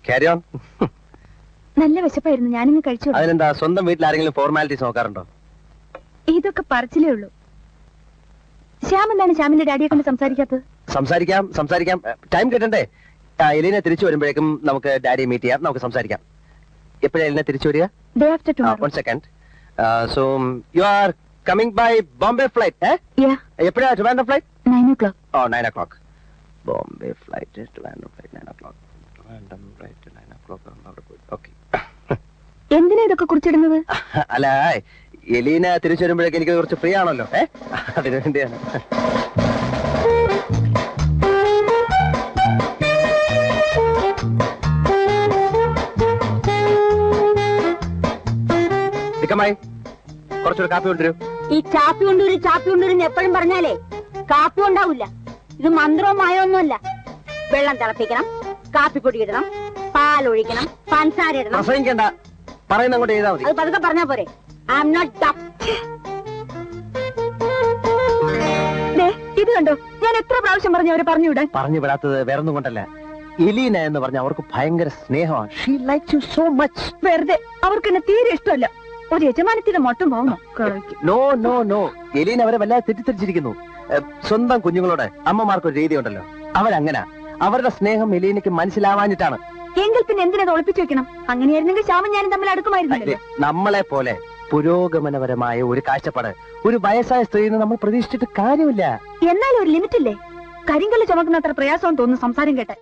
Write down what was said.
Carry on. നല്ല വിശപ്പായിരുന്നു, ഞാനിന്ന് കഴിച്ചു. അതിനെന്താ, സ്വന്തം വീട്ടിൽ ആരെങ്കിലും ഫോർമാലിറ്റീസ് നോക്കാറുണ്ടോ? ഇതൊക്കെ പറച്ചിലേ ഉള്ളൂ. ശ്യാം എന്താണ് ശ്യാമിന്റെ ഡാഡിയെ കൊണ്ട് സംസാരിക്കാത്തത്? സംസാരിക്കാം. ടൈം കിട്ടണ്ടേ? എലീന തിരിച്ചു വരുമ്പോഴേക്കും നമുക്ക് ഡാഡിയെ മീറ്റ് ചെയ്യാം, നമുക്ക് സംസാരിക്കാം. എപ്പോഴാണ് എലീന തിരിച്ചു വരിക? Day after tomorrow. 1 second. So you are coming by Bombay flight, eh? Yeah. എപ്പോഴാ Trivandrum flight? 9 o'clock. Oh, 9 o'clock. Bombay flight, Trivandrum flight 9 o'clock. Trivandrum flight 9 o'clock. Okay. എന്തിനാ ഇതൊക്കെ കുറിച്ചിടുന്നത്? അല്ല, എലീന തിരിച്ചു വരുമ്പോഴേക്ക് എനിക്ക് കുറച്ച് ഫ്രീ ആണല്ലോ, അതിനു വേണ്ടിയാണ്. കുറച്ചൊരു കാപ്പി കൊണ്ടുവരൂ. ഈ ചാപ്പി കൊണ്ടുവരും എപ്പോഴും പറഞ്ഞാലേ കാപ്പി ഉണ്ടാവില്ല. ഇത് മന്ത്രവും മായൊന്നുമല്ല. വെള്ളം തിളപ്പിക്കണം, കാപ്പിപ്പൊടി ഇടണം, പാലൊഴിക്കണം, പഞ്ചസാര ഇടണം. പ്രസംഗിക്കണ്ട, പറയുന്ന അങ്ങോട്ട് ചെയ്താൽ മതി. അത് പതുക്കെ പറഞ്ഞാ പോരെ. I am not deaf. ഇത് കണ്ടോ, ഞാൻ എത്ര പ്രാവശ്യം പറഞ്ഞു അവരെ പറഞ്ഞു വിടാത്തത് വേറൊന്നും കൊണ്ടല്ല. എലീന എന്ന് പറഞ്ഞ അവർക്ക് ഭയങ്കര സ്നേഹമാണ്. She likes you so much. വെറുതെ അവർക്ക് എന്നെ തീരെ ഇഷ്ടമല്ല. ഒരു യജമാനത്തിന്റെ മൊട്ടം പോകുന്നു. നോ, എലീന അവരെ വല്ലാതെ തെറ്റിദ്ധരിച്ചിരിക്കുന്നു. സ്വന്തം കുഞ്ഞുങ്ങളോട് അമ്മമാർക്കൊരു രീതി ഉണ്ടല്ലോ, അവരങ്ങനെ. അവരുടെ സ്നേഹം എലീനയ്ക്ക് മനസ്സിലാവാഞ്ഞിട്ടാണ്. എങ്കിൽ പിന്നെ എന്തിനാ ഒളിപ്പിച്ചു വെക്കണം? അങ്ങനെയായിരുന്നെങ്കിൽ ശ്യാമും ഞാനും തമ്മിൽ അടുക്കുമായിരുന്നില്ല. നമ്മളെ പോലെ പുരോഗമനപരമായ ഒരു കാഴ്ചപ്പാട് ഒരു വയസ്സായ സ്ത്രീന്ന് നമ്മൾ പ്രതീക്ഷിച്ചിട്ട് കാര്യമില്ല. എന്നാലും ഒരു ലിമിറ്റ് ഇല്ലേ? കരിങ്കല്ല് ചുമക്കുന്ന അത്ര പ്രയാസം തോന്നുന്നു സംസാരം കേട്ടെ.